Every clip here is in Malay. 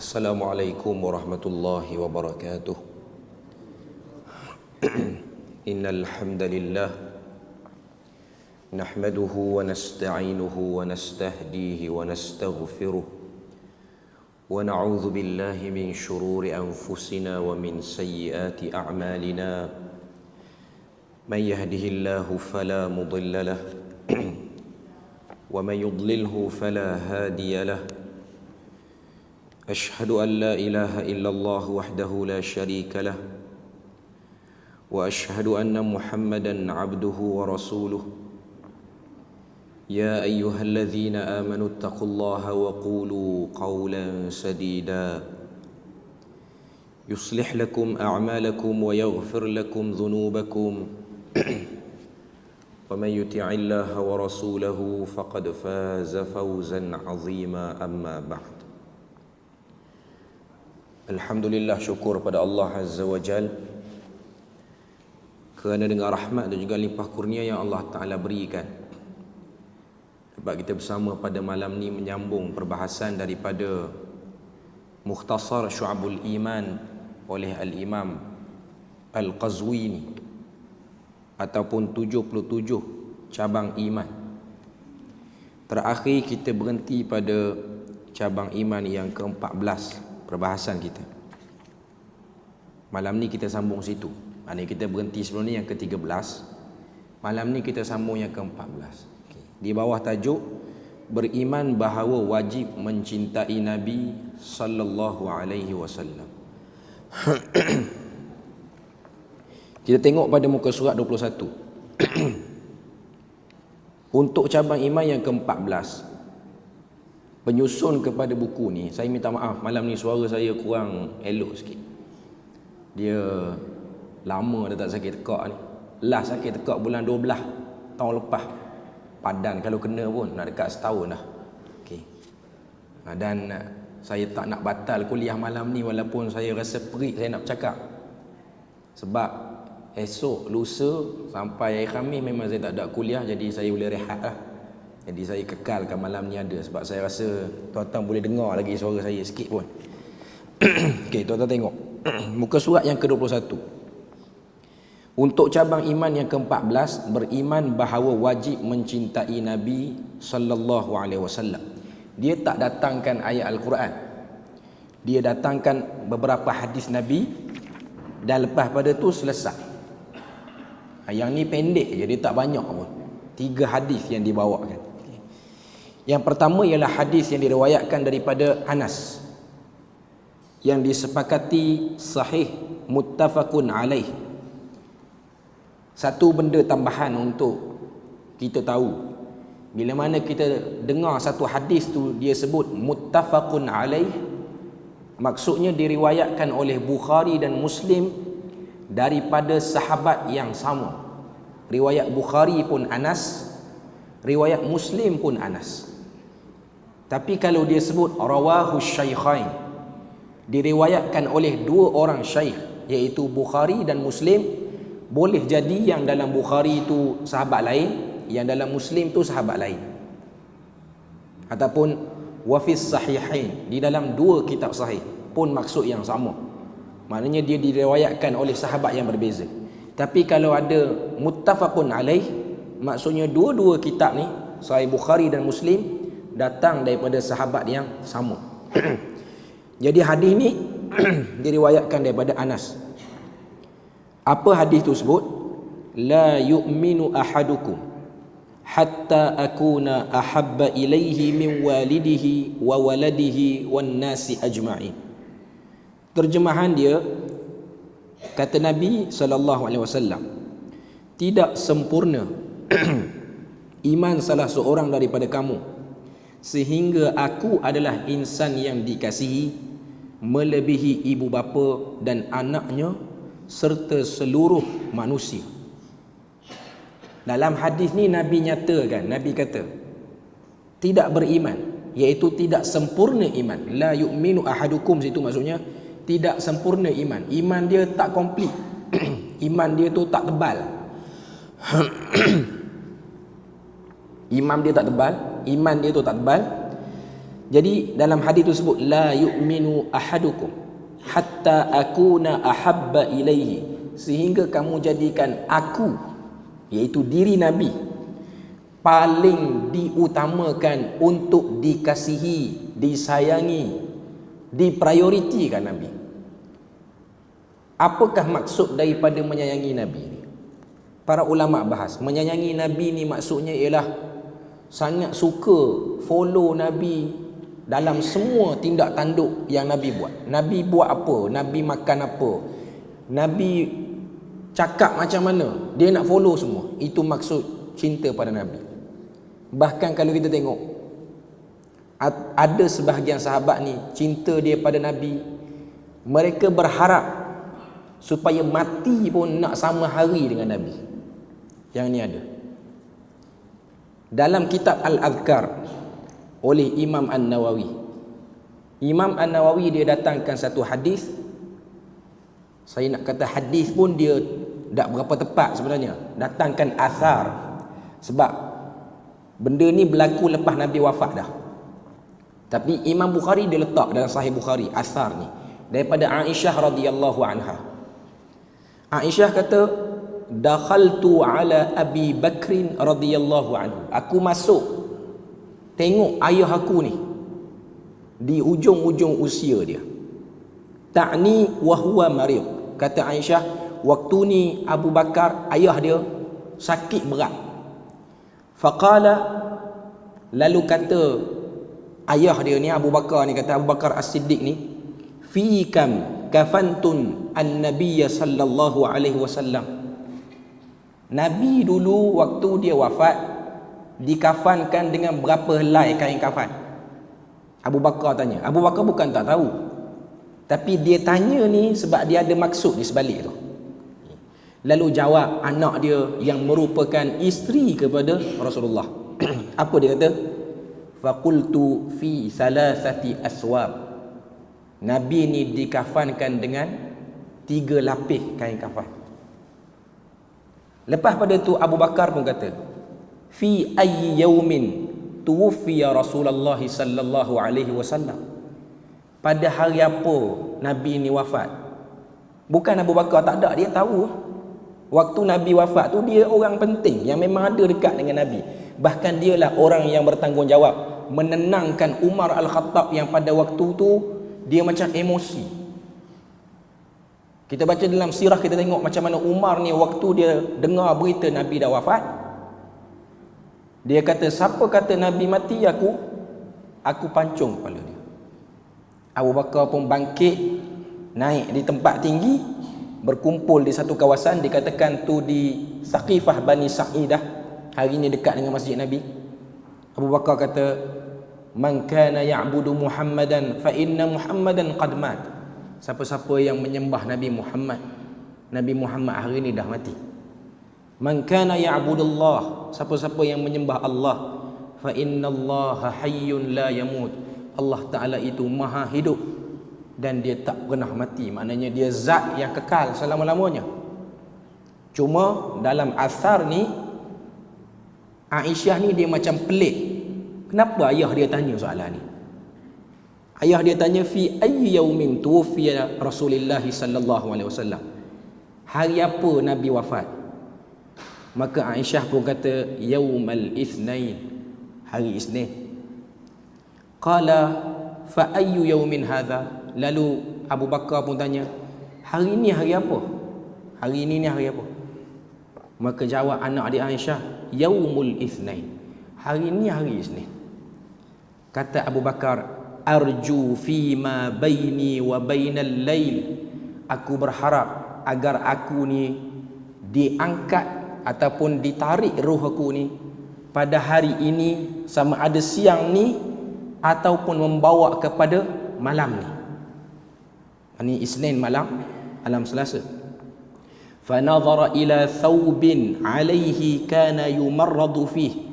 Assalamualaikum warahmatullahi wabarakatuh. Innal hamdalillah nahmaduhu wa nasta'inuhu wa nastahdihi wa nastaghfiruh wa na'udzu billahi min shururi anfusina wa min sayyiati a'malina. Man yahdihillahu fala mudilla lahu wa man yudlilhu fala hadiya lahu. أشهد أن لا إله إلا الله وحده لا شريك له وأشهد أن محمدا عبده ورسوله. يا أيها الذين آمنوا اتقوا الله وقولوا قولا سديدا يصلح لكم أعمالكم ويغفر لكم ذنوبكم ومن يطع الله ورسوله فقد فاز فوزا عظيما. أما بعد. Alhamdulillah, syukur pada Allah Azza wa Jal kerana dengan rahmat dan juga limpah kurnia yang Allah Ta'ala berikan dapat kita bersama pada malam ni menyambung perbahasan daripada Mukhtasar Syu'abul Iman oleh Al-Imam Al-Qazwini ataupun 77 cabang iman. Terakhir kita berhenti pada cabang iman yang ke-14 perbahasan kita. Malam ni kita sambung situ. Maknanya kita berhenti sebelum ni yang ke-13. Malam ni kita sambung yang ke-14. Di bawah tajuk beriman bahawa wajib mencintai Nabi sallallahu alaihi wasallam. Kita tengok pada muka surat 21. Untuk cabang iman yang ke-14, penyusun kepada buku ni, saya minta maaf malam ni suara saya kurang elok sikit. Dia lama dah tak sakit tekak ni. Last sakit tekak bulan 12 tahun lepas. Padan kalau kena pun nak dekat setahun dah. Okey. Dan saya tak nak batal kuliah malam ni walaupun saya rasa perik saya nak bercakap. Sebab esok, lusa sampai hari Khamis memang saya tak ada kuliah, jadi saya boleh rehat lah. Jadi saya kekalkan malam ni ada sebab saya rasa tuan-tuan boleh dengar lagi suara saya sikit pun. Okey, tuan-tuan tengok muka surat yang ke-21. Untuk cabang iman yang ke-14, beriman bahawa wajib mencintai Nabi sallallahu alaihi wasallam. Dia tak datangkan ayat Al-Quran. Dia datangkan beberapa hadis Nabi dan lepas pada tu selesai. Yang ni pendek je, dia tak banyak pun. 3 hadis yang dibawakan. Yang pertama ialah hadis yang diriwayatkan daripada Anas yang disepakati sahih muttafaqun alaih. Satu benda tambahan untuk kita tahu, bila mana kita dengar satu hadis tu dia sebut muttafaqun alaih, maksudnya diriwayatkan oleh Bukhari dan Muslim daripada sahabat yang sama. Riwayat Bukhari pun Anas, riwayat Muslim pun Anas. Tapi kalau dia sebut rawahu syaikhain, diriwayatkan oleh 2 orang syaikh iaitu Bukhari dan Muslim, boleh jadi yang dalam Bukhari itu sahabat lain, yang dalam Muslim tu sahabat lain. Ataupun wafis sahihain, di dalam 2 kitab sahih pun maksud yang sama. Maknanya dia diriwayatkan oleh sahabat yang berbeza. Tapi kalau ada muttafaqun alaih, maksudnya 2 kitab ni, Sahih Bukhari dan Muslim, datang daripada sahabat yang sama. Jadi hadis ni diriwayatkan daripada Anas. Apa hadis tu sebut? La yu'minu ahadukum hatta akuna ahabba ilaihi min walidihi wa waladihi wan nasi ajma'in. Terjemahan dia, kata Nabi SAW, tidak sempurna iman salah seorang daripada kamu sehingga aku adalah insan yang dikasihi melebihi ibu bapa dan anaknya serta seluruh manusia. Dalam hadis ni Nabi nyatakan, Nabi kata tidak beriman, iaitu tidak sempurna iman. La yu'minu ahadukum, situ maksudnya tidak sempurna iman. Iman dia tak komplit. Iman dia tu tak tebal. Iman dia tu tak tebal Jadi dalam hadis tersebut, la yu'minu ahadukum hatta akuna ahabba ilaihi, sehingga kamu jadikan aku, iaitu diri Nabi, paling diutamakan untuk dikasihi, disayangi, diprioritikan Nabi. Apakah maksud daripada menyayangi Nabi ni? Para ulama bahas, menyayangi Nabi ni maksudnya ialah sangat suka follow Nabi dalam semua tindak tanduk yang Nabi buat. Nabi buat apa, Nabi makan apa, Nabi cakap macam mana, dia nak follow semua. Itu maksud cinta pada Nabi. Bahkan kalau kita tengok, ada sebahagian sahabat ni cinta dia pada Nabi, mereka berharap supaya mati pun nak sama hari dengan Nabi. Yang ni ada dalam kitab Al-Adhkar oleh Imam An-Nawawi. Imam An-Nawawi dia datangkan satu hadis. Saya nak kata hadis pun dia tak berapa tepat sebenarnya. Datangkan athar. Sebab benda ni berlaku lepas Nabi wafat dah. Tapi Imam Bukhari dia letak dalam Sahih Bukhari athar ni daripada Aisyah radhiyallahu anha. Aisyah kata, dakhaltu ala Abi Bakrin radhiyallahu anhu. Aku masuk tengok ayah aku ni di ujung-ujung usia dia. Ta'ni wa huwa marid. Kata Aisyah, waktu ni Abu Bakar, ayah dia sakit berat. Faqala, lalu kata ayah dia ni, Abu Bakar ni, kata Abu Bakar As-Siddiq ni, fi kam kafantun an-nabiyya sallallahu alaihi wasallam. Nabi dulu waktu dia wafat dikafankan dengan berapa helai kain kafan? Abu Bakar tanya. Abu Bakar bukan tak tahu, tapi dia tanya ni sebab dia ada maksud di sebalik tu. Lalu jawab anak dia yang merupakan isteri kepada Rasulullah. Apa dia kata? Faqultu fi salasati aswab. Nabi ni dikafankan dengan 3 lapis kain kafan. Lepas pada tu Abu Bakar pun kata, fi ayyi yaumin tuwfiya Rasulullah sallallahu alaihi wasallam. Pada hari apa Nabi ni wafat? Bukan Abu Bakar tak ada, dia tahu. Waktu Nabi wafat tu dia orang penting yang memang ada dekat dengan Nabi. Bahkan dialah orang yang bertanggungjawab menenangkan Umar Al-Khattab yang pada waktu tu dia macam emosi. Kita baca dalam sirah, kita tengok macam mana Umar ni waktu dia dengar berita Nabi dah wafat, dia kata, siapa kata Nabi mati, aku pancung kepala dia. Abu Bakar pun bangkit, naik di tempat tinggi, berkumpul di satu kawasan, dikatakan tu di Saqifah Bani Sa'idah, hari ini dekat dengan Masjid Nabi. Abu Bakar kata, man kana ya'budu Muhammadan fa inna Muhammadan qad mat. Siapa-siapa yang menyembah Nabi Muhammad, Nabi Muhammad hari ini dah mati. Man kana ya'budullah, siapa-siapa yang menyembah Allah, fa innallaha hayyun la yamut. Allah Ta'ala itu maha hidup dan dia tak pernah mati. Maknanya dia zat yang kekal selama-lamanya. Cuma dalam asar ni, Aisyah ni dia macam pelik. Kenapa ayah dia tanya soalan ni? Ayah dia tanya, fi ayyi yaumin tuwfiya Rasulullah sallallahu alaihi wasallam. Hari apa Nabi wafat? Maka Aisyah pun kata, yaumal itsnain, hari Isnin. Qala fa ayyu yaumin hadha? Lalu Abu Bakar pun tanya, hari ni hari apa? Hari ini ni hari apa? Maka jawab anak dia Aisyah, yaumul itsnain, hari ni hari Isnin. Kata Abu Bakar, arju fima baini wa bainal lail, aku berharap agar aku ni diangkat ataupun ditarik roh aku ni pada hari ini, sama ada siang ni ataupun membawa kepada malam ni. Ini Isnin malam Selasa. Fa nadhara ila thawbin alaihi kana yumarradu fih.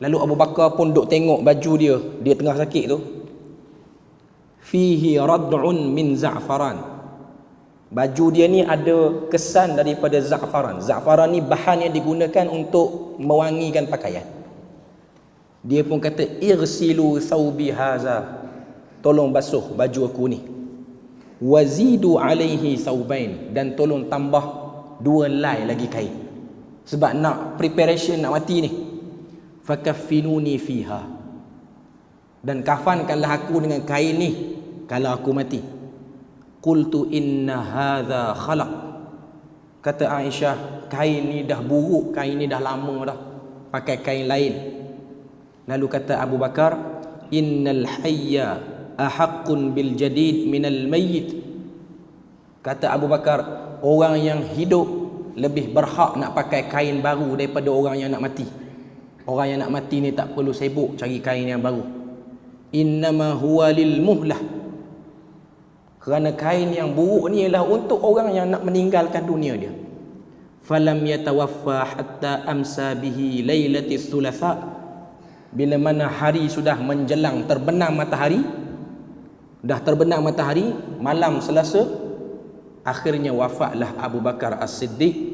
Lalu Abu Bakar pun duk tengok baju dia tengah sakit tu. Fihi rad'un min za'faran. Baju dia ni ada kesan daripada za'faran. Za'faran ni bahan yang digunakan untuk mewangikan pakaian. Dia pun kata irsilu thawbi haza, tolong basuh baju aku ni. Wazidu alaihi thawbain, dan tolong tambah 2 helai lagi kain. Sebab nak preparation nak mati ni. Fakaffinuni fiha, dan kafankanlah aku dengan kain ni kalau aku mati. Qultu inna hadha khalaq, kata Aisyah, kain ni dah buruk, kain ni dah lama dah, pakai kain lain. Lalu kata Abu Bakar, innal hayya ahaqqun bil jadid minal mayyit. Kata Abu Bakar, orang yang hidup lebih berhak nak pakai kain baru daripada orang yang nak mati. Orang yang nak mati ni tak perlu sibuk cari kain yang baru. Innama huwa lil muhlah, kerana kain yang buruk ni ialah untuk orang yang nak meninggalkan dunia dia. Falam yatawaffa hatta amsa bihi lailatul thulatha, bila mana hari sudah menjelang terbenam matahari, dah terbenam matahari malam Selasa, akhirnya wafatlah Abu Bakar As-Siddiq.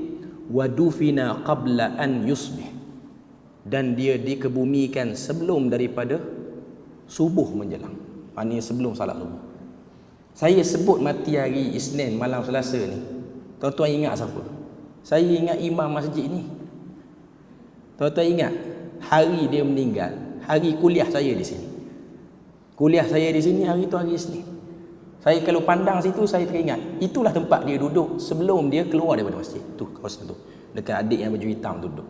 Wa dufina qabla an yusbih, dan dia dikebumikan sebelum daripada subuh menjelang, maknanya sebelum salat subuh. Saya sebut mati hari Isnin malam Selasa ni, tuan-tuan ingat siapa? Saya ingat imam masjid ni. Tuan-tuan ingat hari dia meninggal, hari kuliah saya di sini. Kuliah saya di sini hari tu hari Isnin. Saya kalau pandang situ, saya teringat itulah tempat dia duduk sebelum dia keluar daripada masjid. Tu kawasan tu, dekat adik yang baju hitam tu duduk.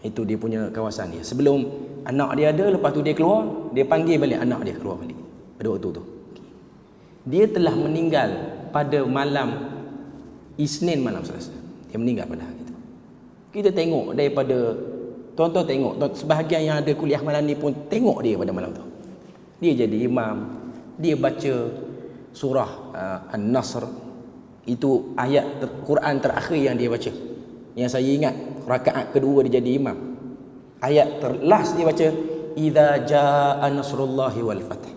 Itu dia punya kawasan dia. Sebelum anak dia ada, lepas tu dia keluar, dia panggil balik anak dia keluar balik pada waktu tu. Dia telah meninggal pada malam Isnin malam Selasa. Dia meninggal pada hari itu. Kita tengok daripada, tuan-tuan tengok, sebahagian yang ada kuliah malam ni pun tengok dia pada malam tu. Dia jadi imam, dia baca surah An-Nasr. Itu ayat Quran terakhir yang dia baca, yang saya ingat rakaat kedua dia jadi imam. Ayat last dia baca, idza jaa nasrullahi wal fath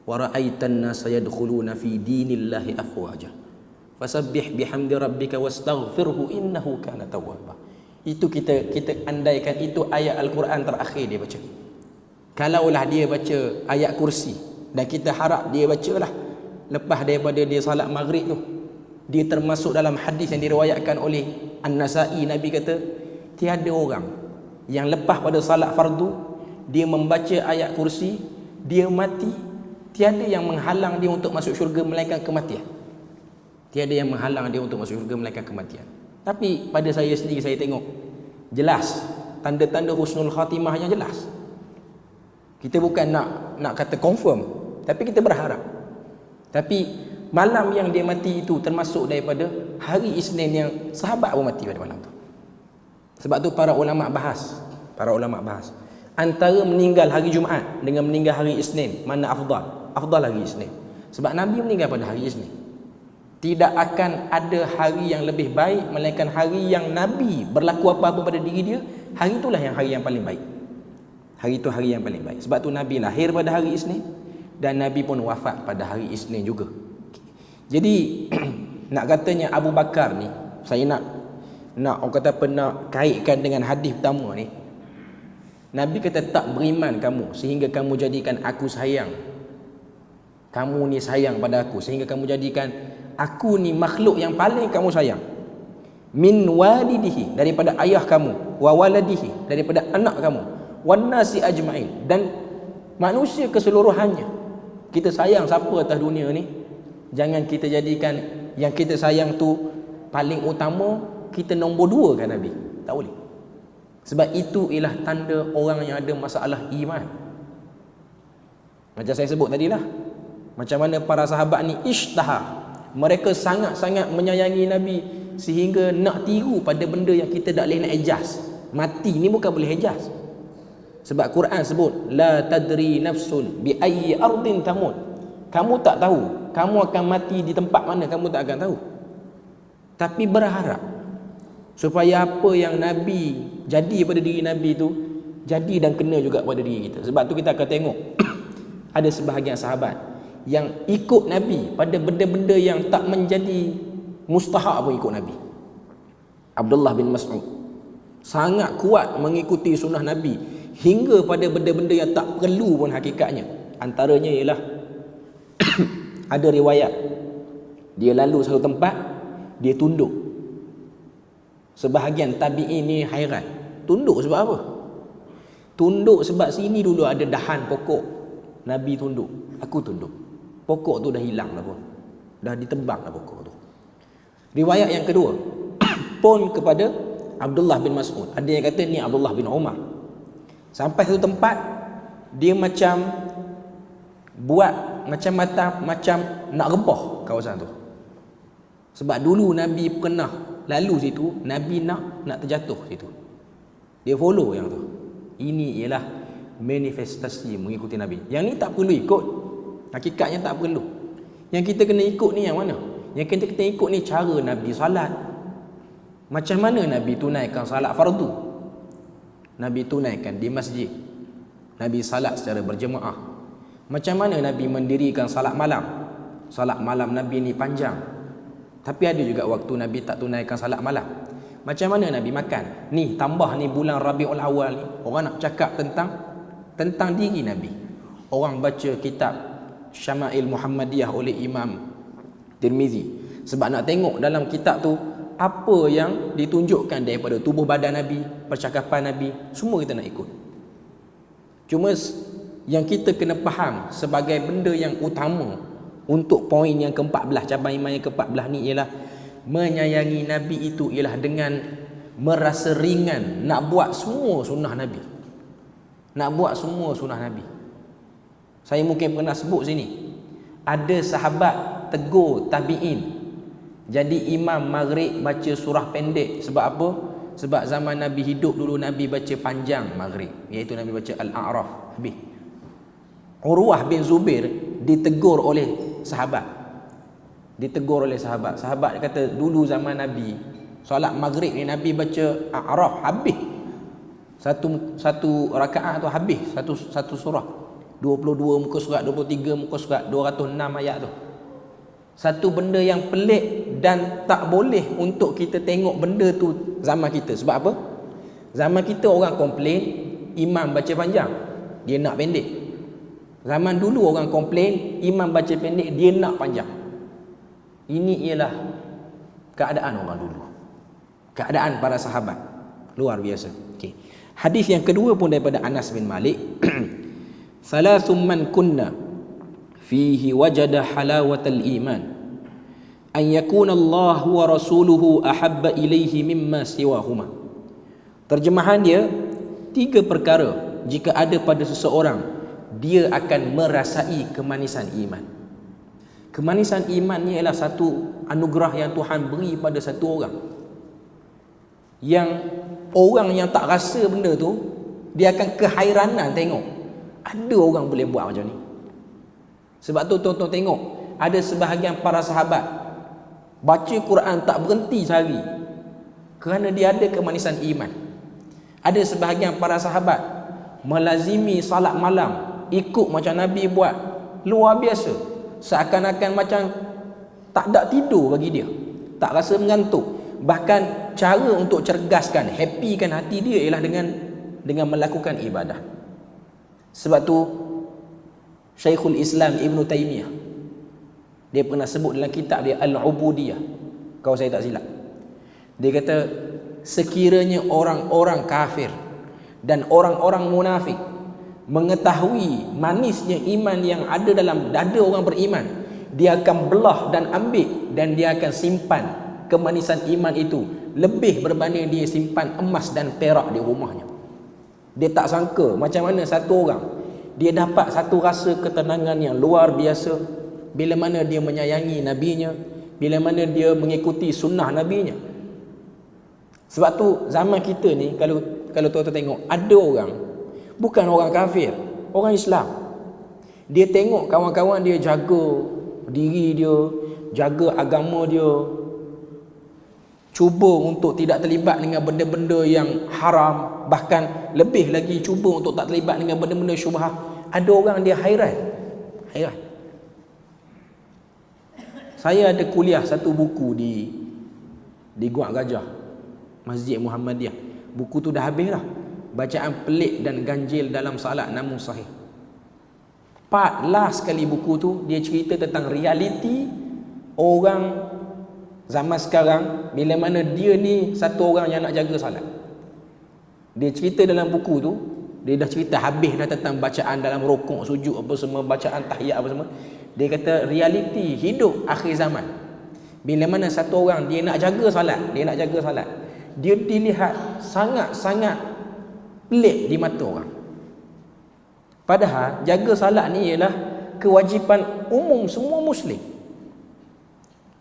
wa ra'aitan nasa yadkhuluna fi dinillahi afwaja fasabbih bihamdi rabbika wastaghfirhu innahu kana tawwaba. Itu kita andaikan itu ayat Al-Quran terakhir dia baca. Kalaulah dia baca ayat kursi, dan kita harap dia bacalah lepas daripada dia salat maghrib tu, dia termasuk dalam hadis yang diriwayatkan oleh An-Nasa'i, Nabi kata tiada orang yang lepas pada salat fardu dia membaca ayat kursi, dia mati, tiada yang menghalang dia untuk masuk syurga melainkan kematian. Tiada yang menghalang dia untuk masuk syurga melainkan kematian. Tapi pada saya sendiri, saya tengok jelas tanda-tanda husnul khatimahnya jelas. Kita bukan nak kata confirm, tapi kita berharap. Tapi malam yang dia mati itu termasuk daripada hari Isnin yang sahabat pun mati pada malam tu. Sebab tu para ulama bahas antara meninggal hari Jumaat dengan meninggal hari Isnin, mana afdal? Afdal hari Isnin. Sebab Nabi meninggal pada hari Isnin. Tidak akan ada hari yang lebih baik melainkan hari yang Nabi berlaku apa-apa pada diri dia, hari itulah yang hari yang paling baik. Hari itu hari yang paling baik. Sebab tu Nabi lahir pada hari Isnin dan Nabi pun wafat pada hari Isnin juga. Jadi nak katanya Abu Bakar ni, saya nak orang kata apa, nak kaitkan dengan hadis pertama ni. Nabi kata tak beriman kamu sehingga kamu jadikan aku sayang. Kamu ni sayang pada aku sehingga kamu jadikan aku ni makhluk yang paling kamu sayang. Min walidihi, daripada ayah kamu, wa waladihi, daripada anak kamu, wan nasi ajmain, dan manusia keseluruhannya. Kita sayang siapa atas dunia ni, jangan kita jadikan yang kita sayang tu paling utama, kita nombor 2 kan Nabi. Tak boleh. Sebab itu ialah tanda orang yang ada masalah iman. Macam saya sebut tadilah, macam mana para sahabat ni ishtaha, mereka sangat-sangat menyayangi Nabi sehingga nak tiru pada benda yang kita tak boleh nak adjust. Mati ni bukan boleh adjust. Sebab Quran sebut la tadri nafsun bi ayyi ardin tamut. Kamu tak tahu kamu akan mati di tempat mana, kamu tak akan tahu. Tapi berharap supaya apa yang Nabi jadi pada diri Nabi tu jadi dan kena juga pada diri kita. Sebab tu kita akan tengok ada sebahagian sahabat yang ikut Nabi pada benda-benda yang tak menjadi mustahak pun ikut Nabi. Abdullah bin Mas'ud sangat kuat mengikuti sunnah Nabi hingga pada benda-benda yang tak perlu pun hakikatnya. Antaranya ialah ada riwayat dia lalu satu tempat, dia tunduk. Sebahagian tabi'in ni hairan, tunduk sebab apa? Tunduk sebab sini dulu ada dahan pokok, Nabi tunduk, aku tunduk. Pokok tu dah hilang lah pun, dah ditebang lah pokok tu. Riwayat yang kedua pun kepada Abdullah bin Mas'ud. Ada yang kata ni Abdullah bin Umar. Sampai satu tempat, dia macam buat macam nak rebah kawasan tu. Sebab dulu Nabi pernah lalu situ, Nabi nak terjatuh situ. Dia follow yang tu. Ini ialah manifestasi mengikuti Nabi. Yang ni tak perlu ikut, hakikatnya tak perlu. Yang kita kena ikut ni yang mana? Yang kita kena ikut ni cara Nabi salat. Macam mana Nabi tunaikan salat fardu? Nabi tunaikan di masjid. Nabi salat secara berjemaah. Macam mana Nabi mendirikan salat malam? Salat malam Nabi ni panjang. Tapi ada juga waktu Nabi tak tunaikan salat malam. Macam mana Nabi makan? Ni tambah ni bulan Rabiul Awal ni, orang nak cakap tentang diri Nabi. Orang baca kitab Syama'il Muhammadiyah oleh Imam Tirmizi. Sebab nak tengok dalam kitab tu apa yang ditunjukkan daripada tubuh badan Nabi, percakapan Nabi, semua kita nak ikut. Cuma yang kita kena faham sebagai benda yang utama untuk poin yang ke-14, cabang iman yang ke-14 ni ialah menyayangi Nabi itu ialah dengan merasa ringan nak buat semua sunnah Nabi. Nak buat semua sunnah Nabi. Saya mungkin pernah sebut sini. Ada sahabat tegur tabi'in. Jadi imam maghrib baca surah pendek. Sebab apa? Sebab zaman Nabi hidup dulu Nabi baca panjang maghrib, iaitu Nabi baca Al-A'raf habis. Urwah bin Zubair ditegur oleh sahabat. Sahabat kata dulu zaman Nabi solat maghrib ni Nabi baca A'raf habis. Satu rakaat tu habis satu surah. 22 muka surat, 23 muka surat, 206 ayat tu. Satu benda yang pelik dan tak boleh untuk kita tengok benda tu zaman kita. Sebab apa? Zaman kita orang komplain imam baca panjang, dia nak pendek. Zaman dulu orang komplain imam baca pendek, dia nak panjang. Ini ialah keadaan orang dulu, keadaan para sahabat. Luar biasa. Okay. Hadis yang kedua pun daripada Anas bin Malik. Thalathum man kunna fihi wajada halawatal iman an yakuna Allah wa rasuluhu ahabba ilaihi mimma siwahuma. Terjemahan dia, 3 perkara jika ada pada seseorang, dia akan merasai kemanisan iman. Kemanisan iman ni ialah satu anugerah yang Tuhan beri pada satu orang. Yang orang yang tak rasa benda tu, dia akan kehairanan tengok ada orang boleh buat macam ni. Sebab tu tuan-tuan tengok, ada sebahagian para sahabat baca Quran tak berhenti sehari kerana dia ada kemanisan iman. Ada sebahagian para sahabat melazimi salat malam, ikut macam Nabi buat, luar biasa. Seakan-akan macam tak ada tidur bagi dia, tak rasa mengantuk. Bahkan cara untuk cergaskan, happykan hati dia ialah dengan melakukan ibadah. Sebab tu Syekhul Islam Ibn Taymiyah, dia pernah sebut dalam kitab dia Al-Ubudiyah, kalau saya tak silap, dia kata sekiranya orang-orang kafir dan orang-orang munafik mengetahui manisnya iman yang ada dalam dada orang beriman, dia akan belah dan ambil, dan dia akan simpan kemanisan iman itu lebih berbanding dia simpan emas dan perak di rumahnya. Dia tak sangka macam mana satu orang dia dapat satu rasa ketenangan yang luar biasa bila mana dia menyayangi nabinya, bila mana dia mengikuti sunnah nabinya. Sebab tu zaman kita ni, kalau tuan-tuan tengok, ada orang bukan orang kafir, orang Islam, dia tengok kawan-kawan dia jaga diri dia, jaga agama dia, cuba untuk tidak terlibat dengan benda-benda yang haram, bahkan lebih lagi cuba untuk tak terlibat dengan benda-benda syubhah. Ada orang dia hairan. Saya ada kuliah satu buku di Guak Gajah, Masjid Muhammadiyah. Buku tu dah habis dah. bacaan pelik dan ganjil dalam salat namun sahih. Part last sekali buku tu dia cerita tentang realiti orang zaman sekarang bila mana dia ni satu orang yang nak jaga salat. Dia cerita dalam buku tu, dia dah cerita habis dah tentang bacaan dalam rukuk, sujud apa semua, bacaan tahiyat apa semua. Dia kata realiti hidup akhir zaman, bila mana satu orang dia nak jaga salat, dia dilihat sangat-sangat pelik di mata orang. Padahal jaga salat ni ialah kewajipan umum semua Muslim.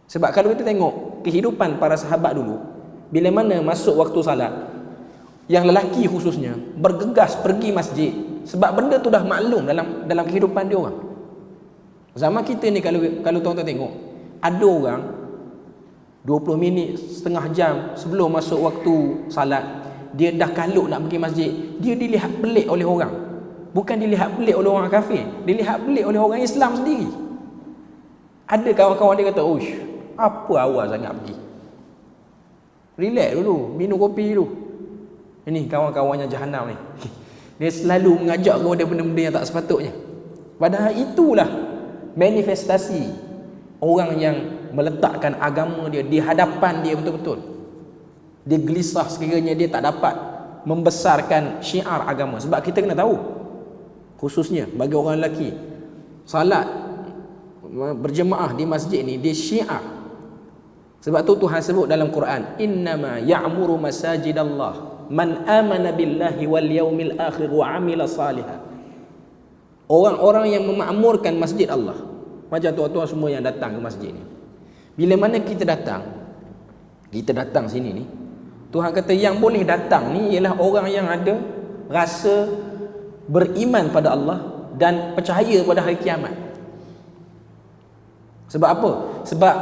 Sebab kalau kita tengok kehidupan para sahabat dulu, bila mana masuk waktu salat, yang lelaki khususnya bergegas pergi masjid, sebab benda tu dah maklum dalam kehidupan dia orang. Zaman kita ni kalau tuan-tuan tengok, ada orang 20 minit, setengah jam sebelum masuk waktu salat, dia dah kalut nak pergi masjid, dia dilihat pelik oleh orang. Bukan dilihat pelik oleh orang kafir, dilihat pelik oleh orang Islam sendiri. Ada kawan-kawan dia kata, "Uish, apa awal sangat pergi? Relax dulu, minum kopi dulu." Ini kawan-kawannya jahanam ni. Dia selalu mengajak kepada benda-benda yang tak sepatutnya. Padahal itulah manifestasi orang yang meletakkan agama dia di hadapan dia betul-betul. Dia gelisah sekiranya dia tak dapat membesarkan syiar agama. Sebab kita kena tahu, khususnya bagi orang lelaki, salat berjemaah di masjid ni dia syiar. Sebab tu Tuhan sebut dalam Quran, "Innama ya'muru masajidallah man amana billahi wal yaumil akhir wa amila salihan." Orang-orang yang memakmurkan masjid Allah, macam tuan-tuan semua yang datang ke masjid ni, bila mana kita datang sini ni, Tuhan kata yang boleh datang ni ialah orang yang ada rasa beriman pada Allah dan percaya pada hari kiamat. Sebab apa? Sebab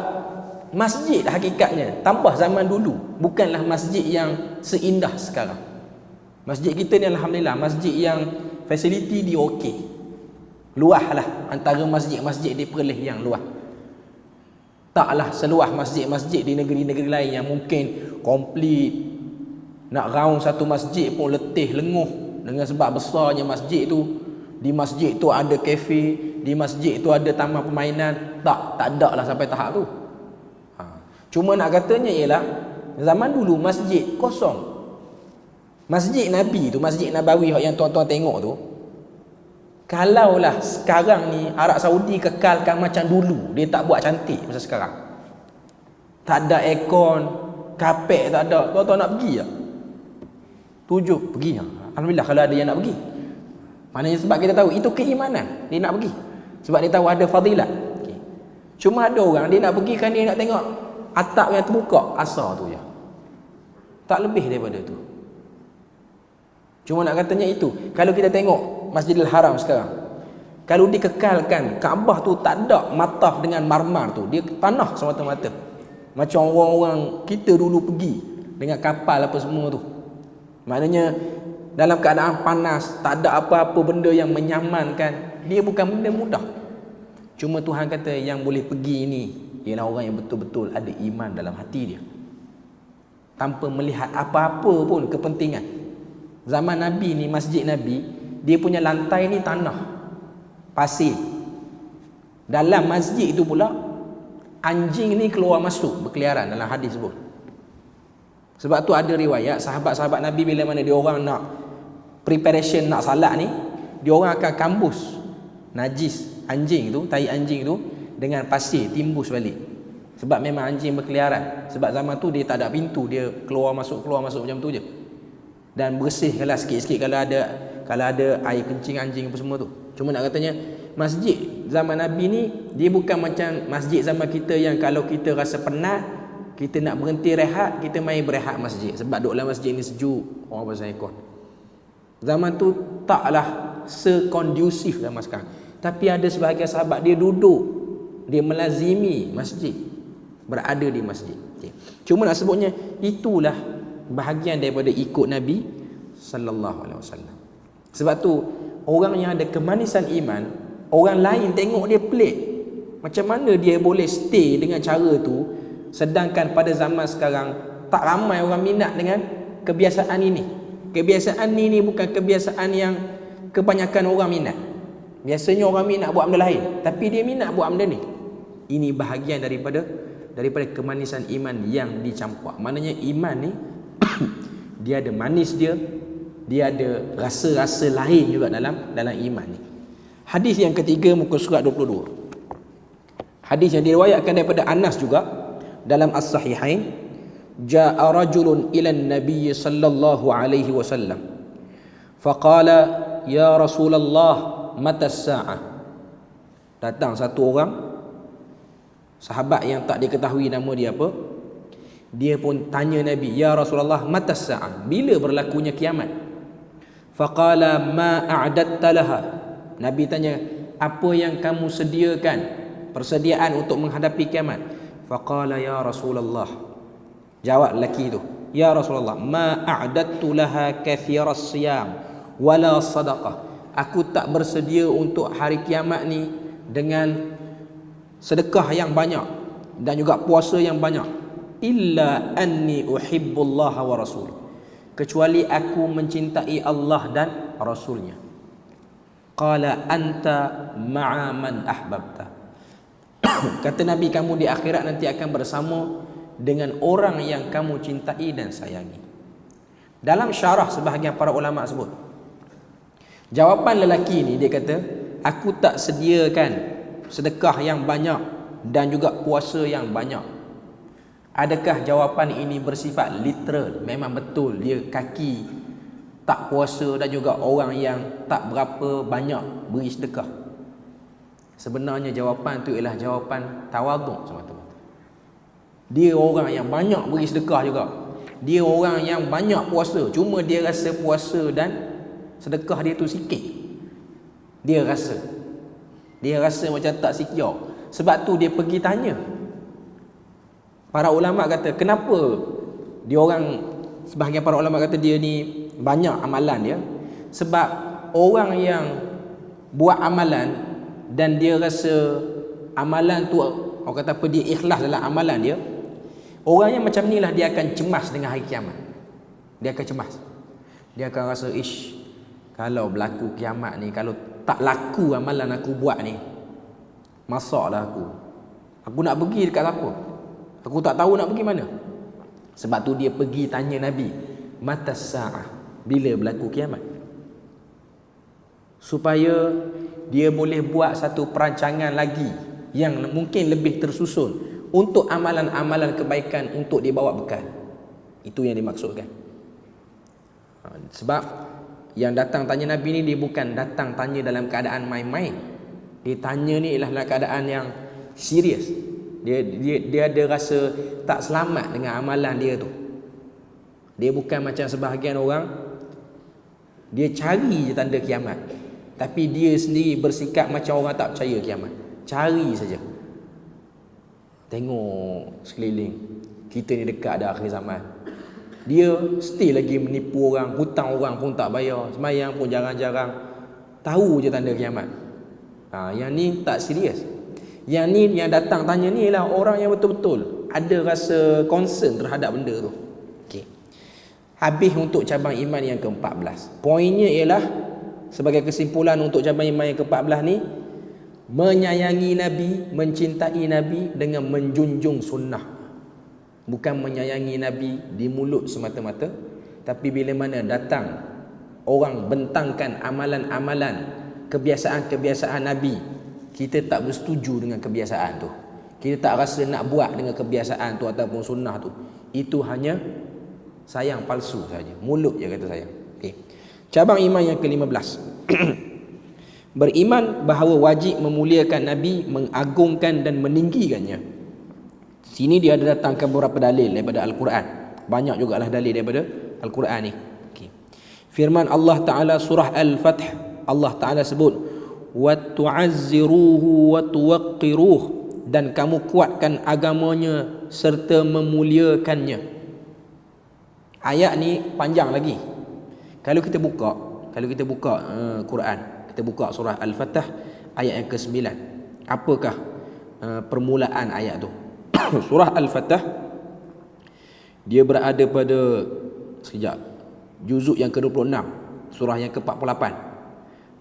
masjid hakikatnya tambah zaman dulu bukanlah masjid yang seindah sekarang. Masjid kita ni alhamdulillah masjid yang fasiliti dia okey. Luah lah antara masjid-masjid di Perlis yang luah. Taklah seluah masjid-masjid di negeri-negeri lain yang mungkin komplit. Nak round satu masjid pun letih lenguh dengan sebab besarnya masjid tu. Di masjid tu ada kafe, di masjid tu ada taman permainan. Tak ada lah sampai tahap tu. Cuma nak katanya ialah zaman dulu masjid kosong. Masjid Nabi tu, Masjid Nabawi yang tuan-tuan tengok tu, kalaulah sekarang ni Arab Saudi kekalkan macam dulu, dia tak buat cantik macam sekarang, tak ada aircon, kapek tak ada, tuan-tuan nak pergi tak? Tujuh pergi. Alhamdulillah kalau ada yang nak pergi. Maknanya sebab kita tahu itu keimanan, dia nak pergi sebab dia tahu ada fadilat. Cuma ada orang dia nak pergi kan dia nak tengok atap yang terbuka, asar tu je, tak lebih daripada tu. Cuma nak katanya itu, kalau kita tengok Masjidil Haram sekarang, kalau dikekalkan Kaabah tu tak ada mataf dengan marmar tu, dia tanah semata-mata, macam orang-orang kita dulu pergi dengan kapal apa semua tu. Maknanya dalam keadaan panas, tak ada apa-apa benda yang menyamankan, dia bukan benda mudah. Cuma Tuhan kata yang boleh pergi ini ialah orang yang betul-betul ada iman dalam hati dia, tanpa melihat apa-apa pun kepentingan. Zaman Nabi ni, masjid Nabi, dia punya lantai ni tanah, pasir. Dalam masjid itu pula anjing ni keluar masuk berkeliaran dalam hadis sebut. Sebab tu ada riwayat sahabat-sahabat Nabi bila mana dia orang nak preparation nak salat ni, dia orang akan kambus najis anjing tu, tai anjing tu dengan pasir, timbus balik. Sebab memang anjing berkeliaran. Sebab zaman tu dia tak ada pintu, dia keluar masuk macam tu je. Dan bersihkanlah sikit-sikit kalau ada air kencing anjing apa semua tu. Cuma nak katanya masjid zaman Nabi ni dia bukan macam masjid zaman kita yang kalau kita rasa penat, kita nak berhenti rehat, kita main berehat masjid sebab duduk dalam masjid ni sejuk, orang pasang aircon. Zaman tu taklah sekondusif zaman sekarang. Tapi ada sebahagian sahabat dia duduk, dia melazimi masjid, berada di masjid. Cuma nak sebutnya itulah bahagian daripada ikut Nabi sallallahu alaihi wasallam. Sebab tu orang yang ada kemanisan iman, orang lain tengok dia pelik. Macam mana dia boleh stay dengan cara tu, sedangkan pada zaman sekarang tak ramai orang minat dengan kebiasaan ini. Kebiasaan ni bukan kebiasaan yang kebanyakan orang minat. Biasanya orang minat buat benda lain, tapi dia minat buat benda ni. Ini bahagian daripada kemanisan iman yang dicampak. Maknanya iman ni dia ada manis dia ada rasa-rasa lain juga dalam iman ni. Hadis yang ketiga muka surat 22. Hadis yang diriwayatkan daripada Anas juga dalam As-Sahihain, jaa rajulun ila an-nabiy sallallahu alaihi wasallam faqala ya Rasulullah mata as-sa'ah. Datang satu orang sahabat yang tak diketahui nama dia apa, dia pun tanya Nabi, ya Rasulullah mata as-sa'ah, bila berlakunya kiamat? Faqala ma a'datta laha. Nabi tanya, apa yang kamu sediakan, persediaan untuk menghadapi kiamat? Faqala ya Rasulullah, jawab lelaki itu, ya Rasulullah, ma a'dattu laha kathiras siyam wala sadaqah. Aku tak bersedia untuk hari kiamat ni dengan sedekah yang banyak dan juga puasa yang banyak. Illa anni uhibbullaha wa rasul, kecuali aku mencintai Allah dan Rasulnya. Qala anta ma'a man ahbabta. Kata Nabi, kamu di akhirat nanti akan bersama dengan orang yang kamu cintai dan sayangi. Dalam syarah sebahagian para ulama sebut, jawapan lelaki ni, dia kata, aku tak sediakan sedekah yang banyak dan juga puasa yang banyak. Adakah jawapan ini bersifat literal? Memang betul dia kaki tak puasa dan juga orang yang tak berapa banyak beri sedekah. Sebenarnya jawapan tu ialah jawapan tawaduk semata-mata. Dia orang yang banyak beri sedekah juga, dia orang yang banyak puasa, cuma dia rasa puasa dan sedekah dia tu sikit. Dia rasa macam tak secure. Sebab tu dia pergi tanya. Para ulama kata, kenapa dia orang, sebahagian para ulama kata dia ni banyak amalan dia? Sebab orang yang buat amalan dan dia rasa amalan tu, orang kata apa, dia ikhlas dalam amalan dia, orang yang macam ni lah dia akan cemas dengan hari kiamat. Dia akan cemas. Dia akan rasa, ish, kalau berlaku kiamat ni, kalau tak laku amalan aku buat ni, masaklah aku nak pergi dekat siapa? Aku tak tahu nak pergi mana. Sebab tu dia pergi tanya Nabi, mata sa'ah, bila berlaku kiamat? Supaya dia boleh buat satu perancangan lagi yang mungkin lebih tersusun untuk amalan-amalan kebaikan untuk dibawa bekal. Itu yang dimaksudkan. Sebab yang datang tanya Nabi ni, dia bukan datang tanya dalam keadaan main-main. Dia tanya ni ialah dalam keadaan yang serius. Dia ada rasa tak selamat dengan amalan dia tu. Dia bukan macam sebahagian orang, dia cari je tanda kiamat, tapi dia sendiri bersikap macam orang tak percaya kiamat. Cari saja. Tengok sekeliling, kita ni dekat dah akhir zaman. Dia still lagi menipu orang, hutang orang pun tak bayar, sembahyang pun jarang-jarang, tahu je tanda kiamat. Yang ni tak serius. Yang ni, yang datang tanya ni ialah orang yang betul-betul ada rasa concern terhadap benda tu. Okey. Habis untuk cabang iman yang ke-14. Poinnya ialah, sebagai kesimpulan untuk cabang iman yang ke-14 ni, menyayangi Nabi, mencintai Nabi dengan menjunjung sunnah. Bukan menyayangi Nabi di mulut semata-mata, tapi bila mana datang orang bentangkan amalan-amalan, kebiasaan-kebiasaan Nabi, kita tak bersetuju dengan kebiasaan tu. Kita tak rasa nak buat dengan kebiasaan tu ataupun sunnah tu. Itu hanya sayang palsu saja. Mulut je kata sayang. Okey. Cabang iman yang ke-15. Beriman bahawa wajib memuliakan Nabi, mengagungkan dan meninggikannya. Sini dia ada datangkan beberapa dalil daripada Al-Quran. Banyak jugalah dalil daripada Al-Quran ni. Okey. Firman Allah Ta'ala surah Al-Fath, Allah Ta'ala sebut, wa tu'azziruhu wa tuwaqqiruh, dan kamu kuatkan agamanya serta memuliakannya. Ayat ni panjang lagi. Kalau kita buka Quran, kita buka surah Al-Fath ayat yang ke-9. Apakah permulaan ayat tu? Surah Al-Fath dia berada pada, sekejap, juzuk yang ke-26, surah yang ke-48.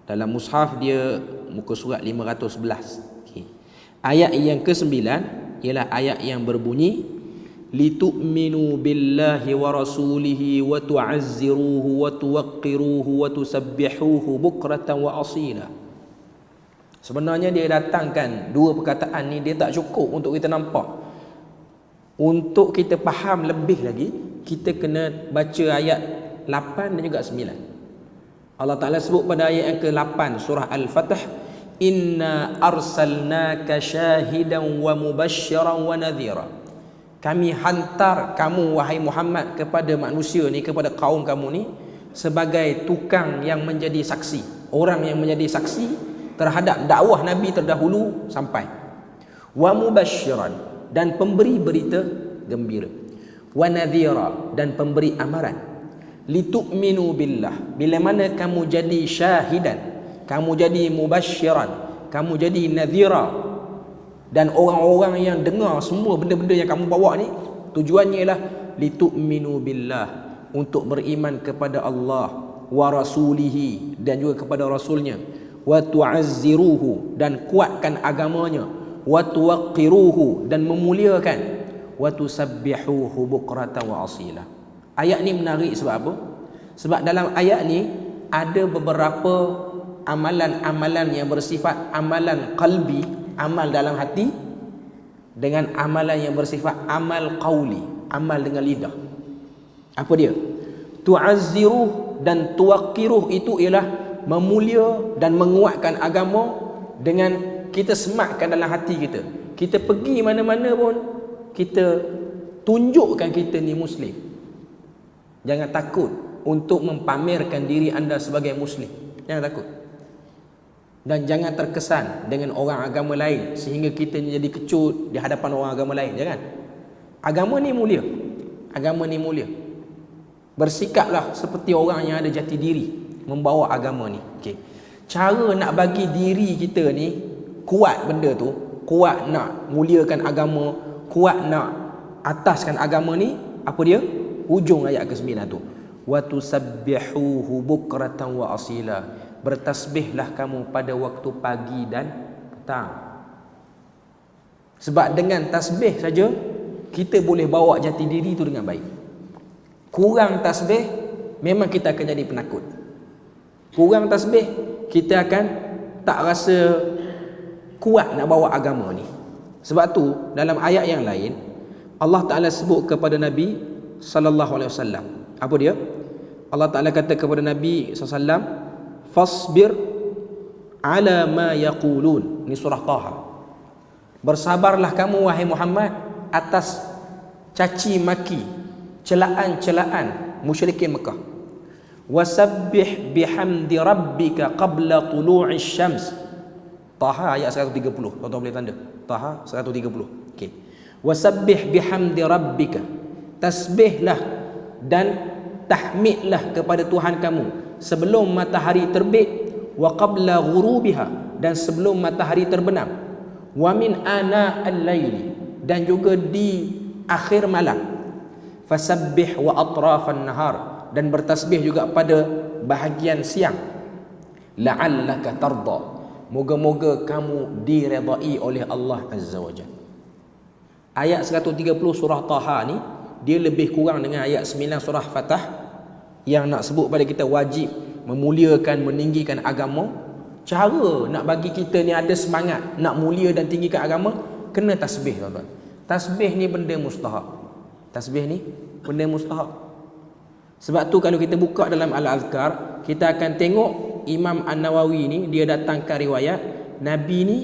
Dalam mushaf dia muka surat 511. Okay. Ayat yang ke-9 ialah ayat yang berbunyi litu'minu billahi wa rasulihi wa tu'azziruhu wa tuwaqqiruhu wa tusabbihuhu bukratan wa asila. Sebenarnya dia datangkan dua perkataan ni, dia tak cukup untuk kita nampak. Untuk kita faham lebih lagi, kita kena baca ayat 8 dan juga 9. Allah Ta'ala sebut pada ayat yang ke-8 surah Al-Fatih, inna arsalnaka syahidan wa mubasysyiran wa nadhira. Kami hantar kamu wahai Muhammad kepada manusia ni, kepada kaum kamu ni, sebagai tukang yang menjadi saksi, orang yang menjadi saksi terhadap dakwah Nabi terdahulu sampai. Wa mubasysyiran, dan pemberi berita gembira. Wa nadhira, dan pemberi amaran. Litu'minu billah, bila mana kamu jadi syahidan, kamu jadi mubasysyiran, kamu jadi nadhira, dan orang-orang yang dengar semua benda-benda yang kamu bawa ni, tujuannya ialah litu'minu billah, untuk beriman kepada Allah, wa rasulihi, dan juga kepada rasulnya, wa tu'azziruhu, dan kuatkan agamanya, wa tuwaqqiruhu, dan memuliakan, wa tusabbihuhu bukratan wa asila. Ayat ni menarik sebab apa? Sebab dalam ayat ni ada beberapa amalan-amalan yang bersifat amalan qalbi, amal dalam hati, dengan amalan yang bersifat amal qauli, amal dengan lidah. Apa dia? Tu'azziruh dan tuwaqqiruh itu ialah memulia dan menguatkan agama dengan kita sematkan dalam hati kita. Kita pergi mana-mana pun kita tunjukkan kita ni Muslim. Jangan takut untuk mempamerkan diri anda sebagai Muslim. Jangan takut. Dan jangan terkesan dengan orang agama lain sehingga kita jadi kecut di hadapan orang agama lain. Jangan. Agama ni mulia. Agama ni mulia. Bersikaplah seperti orang yang ada jati diri membawa agama ni. Okey. Cara nak bagi diri kita ni kuat benda tu, kuat nak muliakan agama, kuat nak ataskan agama ni, apa dia? Hujung ayat ke-9 tu. Wa tusabbihuhu bukratan wa asila. Bertasbihlah kamu pada waktu pagi dan petang. Sebab dengan tasbih saja kita boleh bawa jati diri tu dengan baik. Kurang tasbih memang kita akan jadi penakut. Kurang tasbih kita akan tak rasa kuat nak bawa agama ni. Sebab tu dalam ayat yang lain Allah Ta'ala sebut kepada Nabi sallallahu alaihi wasallam. Apa dia? Allah Ta'ala kata kepada Nabi SAW, fasbir ala ma yaqulun. Ini surah Taha. Bersabarlah kamu wahai Muhammad atas caci maki, celaan-celaan musyrikin Mekah. Wasabbih bihamdi rabbika qabla tulu'is syams. Taha ayat 130. Tuan-tuan boleh tanda. Taha 130. Okey. Wasabbih bihamdi rabbika. Tasbihlah dan tahmidlah kepada Tuhan kamu sebelum matahari terbit, wa qabla ghurubiha, dan sebelum matahari terbenam, wa min ana al-laili, dan juga di akhir malam, fasabbih wa atrafan nahar, dan bertasbih juga pada bahagian siang, la'allaka tarda, moga-moga kamu diredai oleh Allah Azza wa Jalla. Ayat 130 surah Taha ni dia lebih kurang dengan ayat 9 surah Fatah yang nak sebut pada kita wajib memuliakan, meninggikan agama. Cara nak bagi kita ni ada semangat nak mulia dan tinggikan agama, kena tasbih, tuan-tuan. Tasbih ni benda mustahak. Tasbih ni benda mustahak. Sebab tu kalau kita buka dalam Al-Azkar, kita akan tengok Imam An-Nawawi ni dia datangkan riwayat Nabi ni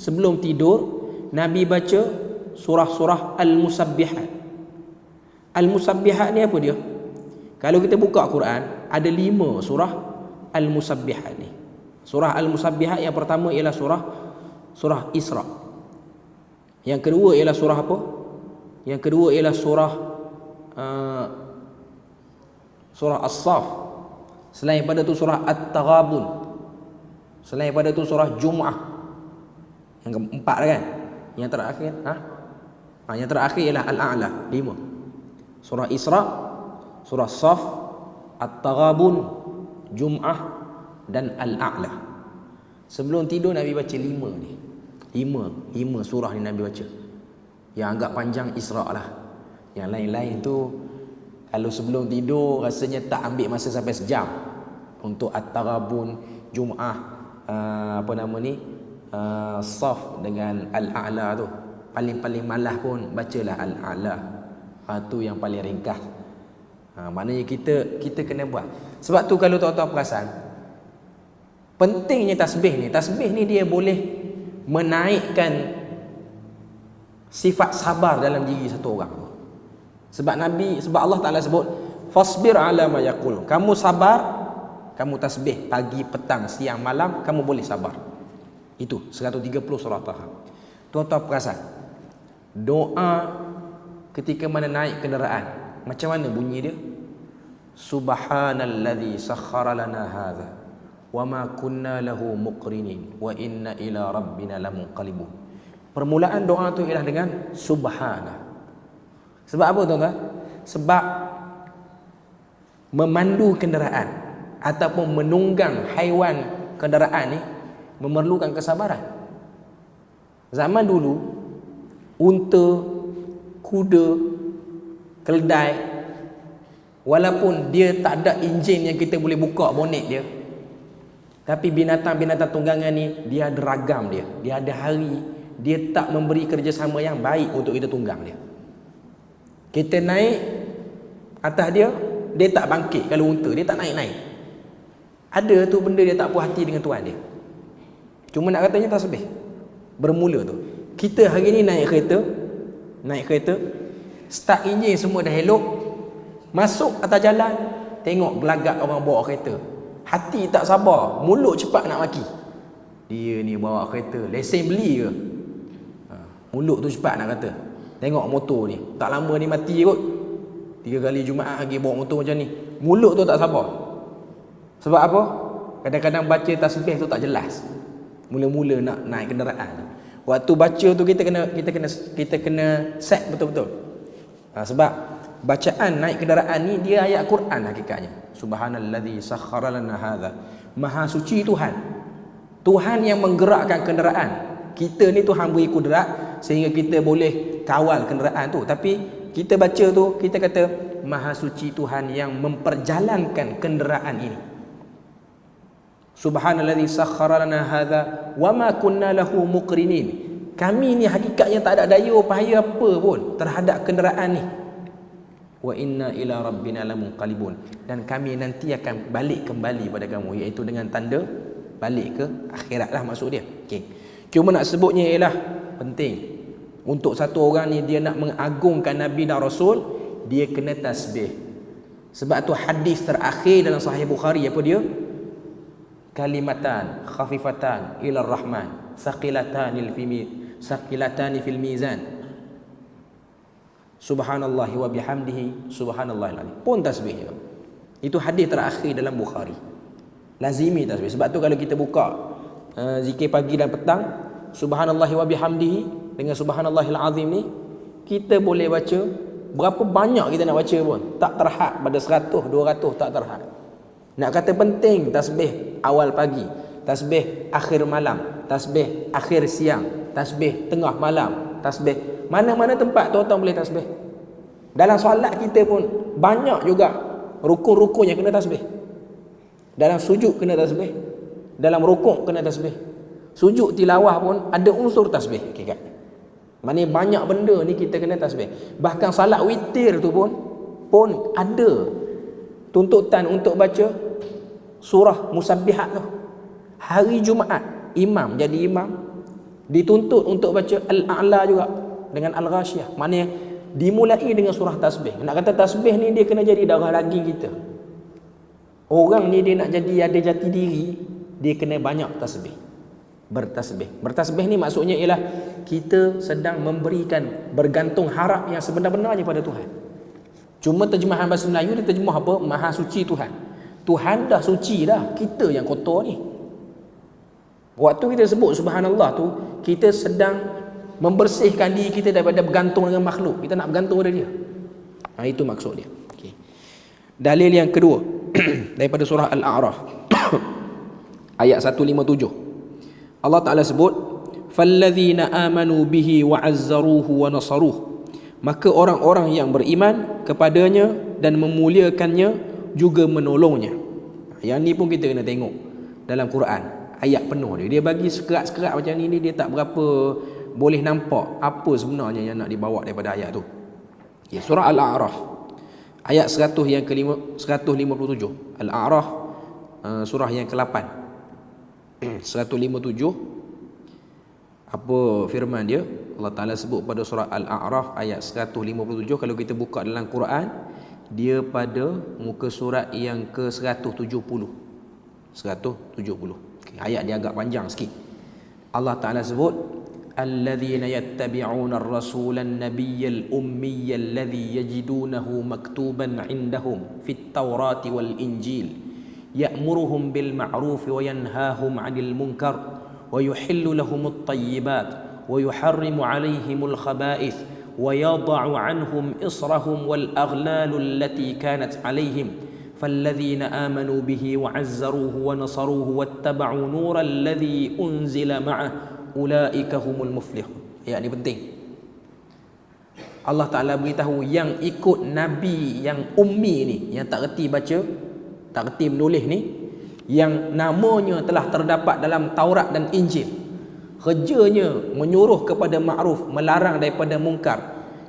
sebelum tidur Nabi baca surah-surah Al-Musabbihat. Al-Musabbihat ni apa dia? Kalau kita buka Quran, ada 5 surah Al-Musabbihat ni. Surah Al-Musabbihat yang pertama ialah surah Isra. Yang kedua ialah surah apa? Yang kedua ialah surah As-Saff. Selain pada tu surah At-Taghabun. Selain pada tu surah Jumu'ah. Yang keempat kan? Yang terakhir, yang terakhir ialah Al-A'la, 5. Surah Isra, surah Saf, At-Taghabun, Jum'ah dan Al-A'la. Sebelum tidur Nabi baca 5 ni. 5 surah ni Nabi baca. Yang agak panjang Isra' lah. Yang lain-lain tu kalau sebelum tidur rasanya tak ambil masa sampai sejam. Untuk At-Taghabun, Jum'ah, Saf dengan Al-A'la tu. Paling-paling malas pun bacalah Al-A'la. Tu yang paling ringkas. Maknanya kita kena buat. Sebab tu kalau tuan-tuan perasan, pentingnya tasbih ni. Tasbih ni dia boleh menaikkan sifat sabar dalam diri satu orang. Sebab Allah Ta'ala sebut, fasbir ala ma yaqul. Kamu sabar, kamu tasbih pagi, petang, siang, malam, kamu boleh sabar. Itu 130 surah Taha. Tuan-tuan perasan, doa ketika mana naik kenderaan, macam mana bunyi dia? Subhanalladzi sakhkhara lana hadza wa ma kunna lahu muqrinin wa inna ila rabbina lamunqalibun. Permulaan doa tu ialah dengan subhana. Sebab apa tuan-tuan? Sebab memandu kenderaan ataupun menunggang haiwan kenderaan ni memerlukan kesabaran. Zaman dulu unta, kuda, keldai, walaupun dia tak ada enjin yang kita boleh buka bonet dia, tapi binatang-binatang tunggangan ni dia ada ragam dia. Dia ada hari dia tak memberi kerjasama yang baik untuk kita tunggang dia. Kita naik atas dia, dia tak bangkit. Kalau unta, dia tak naik-naik. Ada tu benda dia tak puas hati dengan tuan dia. Cuma nak katanya tasbih. Bermula tu, kita hari ni naik kereta, start enjin semua dah elok, masuk atas jalan, tengok gelagak orang bawa kereta, hati tak sabar, mulut cepat nak maki. Dia ni bawa kereta, lesen beli ke? Mulut tu cepat nak kata. Tengok motor ni, tak lama ni mati kot. 3 kali Jumaat lagi bawa motor macam ni. Mulut tu tak sabar. Sebab apa? Kadang-kadang baca tasbih tu tak jelas. Mula-mula nak naik kenderaan, waktu baca tu kita kena set betul-betul. Sebab bacaan naik kenderaan ni dia ayat Quran hakikatnya. Subhanalladzi sakhkhara lana hadza. Maha suci Tuhan. Tuhan yang menggerakkan kenderaan. Kita ni Tuhan beri kudrat sehingga kita boleh kawal kenderaan tu. Tapi kita baca tu, kita kata Maha suci Tuhan yang memperjalankan kenderaan ini. Subhanalladzi sakhkhara lana hadza wa ma kunna lahu muqrinin. Kami ni hakikatnya tak ada daya upaya apa pun terhadap kenderaan ni. Wa inna ila rabbina lamunqalibun. Dan kami nanti akan balik kembali pada kamu, iaitu dengan tanda balik ke akhirat lah maksud dia. Okey. Cuma nak sebutnya ialah penting untuk satu orang ni dia nak mengagungkan Nabi dan Rasul, dia kena tasbih. Sebab tu hadis terakhir dalam Sahih Bukhari apa dia? Kalimatan khafifatan ila rahman saqilatani fil mizan. Subhanallahi wa bihamdihi subhanallahil azim. Pun tasbih juga. Itu hadis terakhir dalam Bukhari. Lazimi tasbih. Sebab tu kalau kita buka zikir pagi dan petang, subhanallahi wa bihamdihi dengan subhanallahil azim ni, kita boleh baca berapa banyak kita nak baca pun tak terhad. Pada 100, 200 tak terhad. Nak kata penting tasbih awal pagi, tasbih akhir malam, tasbih akhir siang, tasbih tengah malam, tasbih mana-mana tempat tuan-tuan boleh tasbih. Dalam solat kita pun banyak juga rukun-rukunnya kena tasbih. Dalam sujud kena tasbih, dalam rukuk kena tasbih. Sujud tilawah pun ada unsur tasbih. Okay, kan? Maknanya banyak benda ni kita kena tasbih. Bahkan salat witir tu pun ada tuntutan untuk baca surah Musabbihat tu. Hari Jumaat imam jadi imam dituntut untuk baca Al-A'la juga dengan Al-Ghasyiyah. Maknanya dimulai dengan surah tasbih. Nak kata tasbih ni dia kena jadi darah daging kita. Orang ni dia nak jadi ada jati diri, dia kena banyak tasbih. Bertasbih ni maksudnya ialah kita sedang memberikan bergantung harap yang sebenar-benarnya pada Tuhan. Cuma terjemahan bahasa Melayu dia terjemah apa? Maha suci Tuhan. Tuhan dah suci dah, kita yang kotor ni. Waktu kita sebut subhanallah tu, kita sedang membersihkan diri kita daripada bergantung dengan makhluk. Kita nak bergantung pada dia. Itu maksud dia. Okay. Dalil yang kedua. daripada surah Al-A'raf ayat 157. Allah Ta'ala sebut, "Falladzina amanu bihi wa 'azzaruhu wa nasaruhu." Maka orang-orang yang beriman kepadanya dan memuliakannya juga menolongnya. Yang ni pun kita kena tengok dalam Quran, ayat penuh dia bagi sekerat-sekerat macam ni, dia tak berapa boleh nampak apa sebenarnya yang nak dibawa daripada ayat tu. Ya, surah Al-A'raf ayat 157. Al-A'raf surah yang ke-8 157. Apa firman dia? Allah Ta'ala sebut pada surah Al-A'raf ayat 157. Kalau kita buka dalam Quran, dia pada muka surat yang ke 170. Okay, ayat dia agak panjang sikit. Allah Ta'ala sebut, "Alladzina yattabi'una ar-rasula an-nabiyyal ummiyya alladhi yajidunahu maktuban 'indahum fit tawrati wal injil ya'muruhum bil ma'ruf wa yanhahum 'anil munkar ويحل لهم الطيبات ويحرم عليهم الخبائث ويضع عنهم إصرهم والأغلال التي كانت عليهم فالذين آمنوا به وعزروه ونصروه واتبعوا نور الذي أنزل معه أولئك هم المفلحون." Ayat ni penting. Allah Ta'ala beritahu yang ikut Nabi yang ummi ni, yang tak reti baca, tak reti menulis ni, yang namanya telah terdapat dalam Taurat dan Injil, kerjanya menyuruh kepada ma'ruf, melarang daripada mungkar,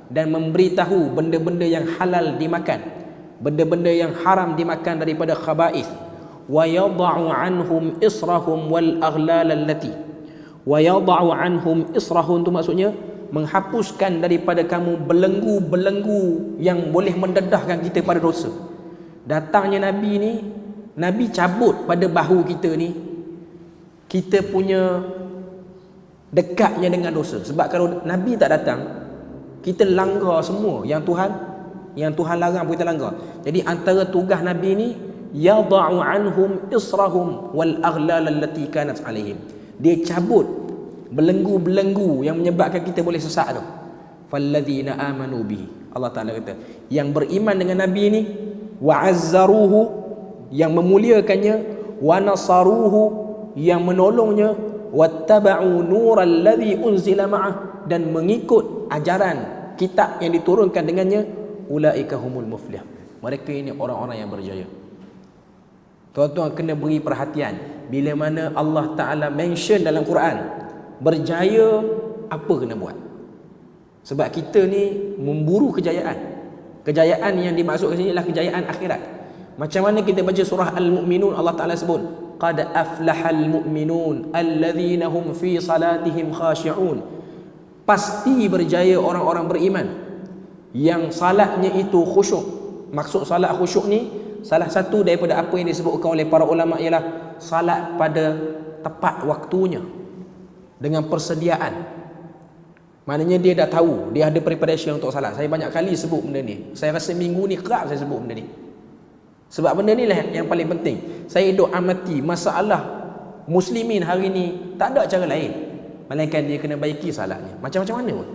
dan memberitahu benda-benda yang halal dimakan, benda-benda yang haram dimakan daripada khaba'ith. Wa yada'u anhum israhum wal aghlal allati, wa yada'u anhum israhum tu maksudnya menghapuskan daripada kamu belenggu-belenggu yang boleh mendedahkan kita pada dosa. Datangnya Nabi ni, Nabi cabut pada bahu kita ni, kita punya dekatnya dengan dosa. Sebab kalau Nabi tak datang, kita langgar semua yang Tuhan larang pun kita langgar. Jadi antara tugas Nabi ni, yada'u anhum israhum wal aghlal allati kanat alaihim. Dia cabut belenggu-belenggu yang menyebabkan kita boleh sesat tu. Falladzina amanu bihi, Allah Ta'ala kata, yang beriman dengan Nabi ni, wa 'azzaruhu, yang memuliakannya, wa nasaruhu, yang menolongnya, wattaba'u nural ladzi unzila ma'ah, dan mengikut ajaran kitab yang diturunkan dengannya, ulaika humul muflih, mereka ini orang-orang yang berjaya. Tuan-tuan kena beri perhatian bila mana Allah Ta'ala mention dalam Quran berjaya, apa kena buat. Sebab kita ni memburu kejayaan yang dimaksudkan sini adalah kejayaan akhirat. Macam mana kita baca surah Al-Mu'minun, Allah Ta'ala sebut, qad aflahal mu'minun alladzina hum fi salatihim khashi'un. Pasti berjaya orang-orang beriman yang salatnya itu khusyuk. Maksud salat khusyuk ni, salah satu daripada apa yang disebutkan oleh para ulama ialah salat pada tepat waktunya, dengan persediaan. Maknanya dia dah tahu, dia ada preparation untuk salat. Saya banyak kali sebut benda ni. Saya rasa minggu ni kerap saya sebut benda ni. Sebab benda ni lah yang paling penting. Saya duk amati masalah muslimin hari ni, tak ada cara lain melainkan dia kena baiki salatnya. Macam-macam mana pun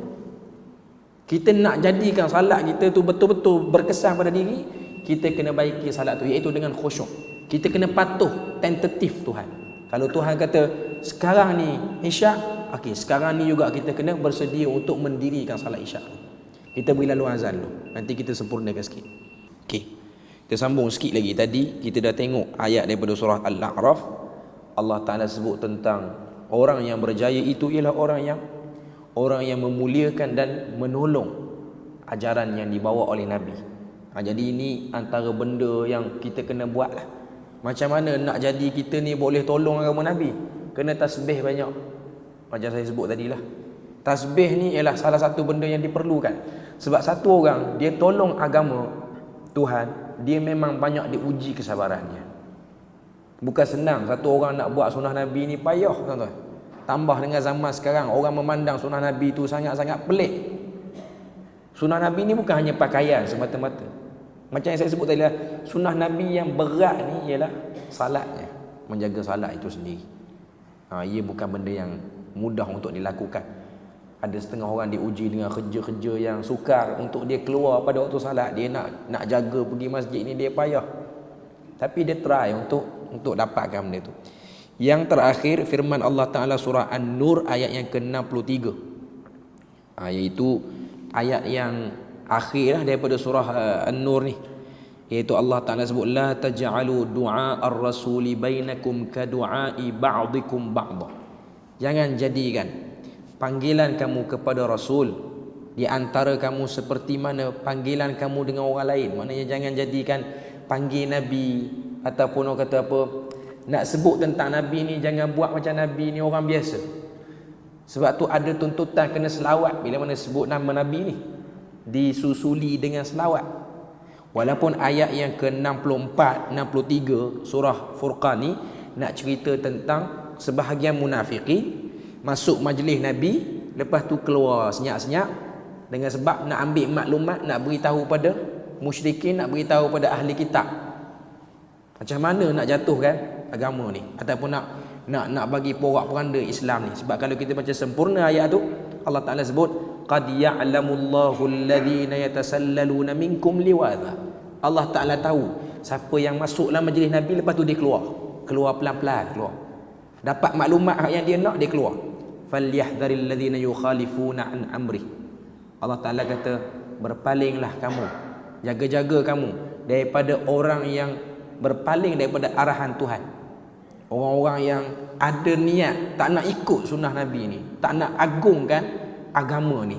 kita nak jadikan salat kita tu betul-betul berkesan pada diri, kita kena baiki salat tu, iaitu dengan khusyuk. Kita kena patuh tentatif Tuhan. Kalau Tuhan kata sekarang ni isyak, okey, sekarang ni juga kita kena bersedia untuk mendirikan salat isyak. Kita beri lalu azan dulu, nanti kita sempurnakan sikit. Okey, kita sambung sikit lagi. Tadi kita dah tengok ayat daripada surah Al-A'raf. Allah Ta'ala sebut tentang orang yang berjaya itu ialah orang yang memuliakan dan menolong ajaran yang dibawa oleh Nabi. Jadi ini antara benda yang kita kena buat lah. Macam mana nak jadi kita ni boleh tolong agama Nabi? Kena tasbih banyak. Macam saya sebut tadilah, tasbih ni ialah salah satu benda yang diperlukan. Sebab satu orang dia tolong agama Tuhan, dia memang banyak diuji kesabarannya. Bukan senang satu orang nak buat sunnah Nabi ni, payah tuan-tuan. Tambah dengan zaman sekarang, orang memandang sunnah Nabi tu sangat-sangat pelik. Sunnah Nabi ni bukan hanya pakaian semata-mata. Macam yang saya sebut tadi lah, sunnah Nabi yang berat ni ialah salatnya, menjaga salat itu sendiri. Ia bukan benda yang mudah untuk dilakukan. Ada setengah orang diuji dengan kerja-kerja yang sukar untuk dia keluar pada waktu salat. Dia nak jaga pergi masjid ni, dia payah. Tapi dia try untuk dapatkan benda tu. Yang terakhir firman Allah Ta'ala surah An-Nur ayat yang ke-63. Iaitu ayat yang akhir daripada surah An-Nur ni. Iaitu Allah Ta'ala sebut la taj'alu du'a ar-rasuli bainakum ka du'ai ba'dikum ba'dha. Jangan jadikan panggilan kamu kepada Rasul di antara kamu seperti mana panggilan kamu dengan orang lain. Maknanya jangan jadikan panggil Nabi ataupun orang kata apa, nak sebut tentang Nabi ni jangan buat macam Nabi ni orang biasa. Sebab tu ada tuntutan kena selawat bila mana sebut nama Nabi ni, disusuli dengan selawat. Walaupun ayat yang ke-64, 63 surah Furqan ni nak cerita tentang sebahagian munafikin masuk majlis Nabi, lepas tu keluar senyap-senyap dengan sebab nak ambil maklumat, nak beritahu pada musyrikin, nak beritahu pada ahli kitab macam mana nak jatuhkan agama ni, ataupun nak bagi porak-poranda Islam ni. Sebab kalau kita baca sempurna ayat tu, Allah Ta'ala sebut qad ya'lamullahu alladhina yatasallaluna minkum liwadha. Allah Ta'ala tahu siapa yang masuk dalam majlis Nabi, lepas tu dia keluar pelan-pelan, keluar dapat maklumat yang dia nak, dia keluar. Falyahdharil ladzina yukhalifuna an amri. Allah Ta'ala kata berpalinglah kamu, jaga-jaga kamu daripada orang yang berpaling daripada arahan Tuhan. Orang-orang yang ada niat tak nak ikut sunnah Nabi ni, tak nak agungkan agama ni.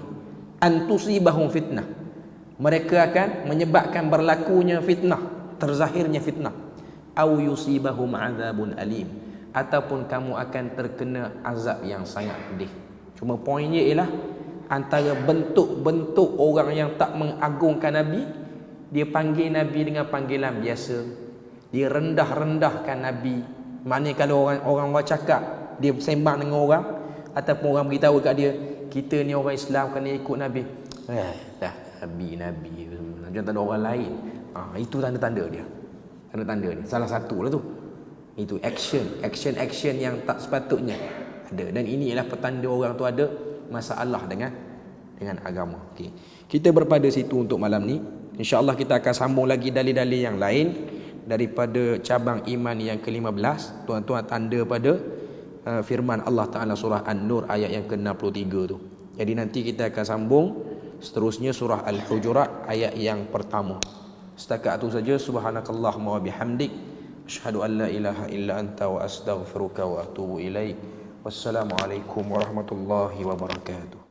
Antusibahum fitnah. Mereka akan menyebabkan berlakunya fitnah, terzahirnya fitnah. Au yusibahum azabun alim. Ataupun kamu akan terkena azab yang sangat pedih. Cuma poinnya ialah antara bentuk-bentuk orang yang tak mengagungkan Nabi, dia panggil Nabi dengan panggilan biasa. Dia rendah-rendahkan Nabi. Maknanya kalau orang cakap, dia sembang dengan orang ataupun orang beritahu kat dia, kita ni orang Islam kena ikut Nabi. Dah Nabi macam tak ada orang lain. Itu tanda-tanda dia. Tanda-tanda ni salah satu lah tu. Itu action yang tak sepatutnya ada. Dan ini ialah petanda orang tu ada masalah dengan agama. Okey. Kita berpada situ untuk malam ni. InsyaAllah kita akan sambung lagi dalil-dalil yang lain daripada cabang iman yang ke-15. Tuan-tuan tanda pada firman Allah Ta'ala surah An-Nur ayat yang ke-63 tu. Jadi nanti kita akan sambung seterusnya surah Al-Hujurat ayat yang pertama. Setakat itu saja. Subhanakallahumma wa bihamdik, asyhadu an la ilaha illa anta wa astaghfiruka wa atubu ilaik. Wassalamualaikum warahmatullahi wabarakatuh.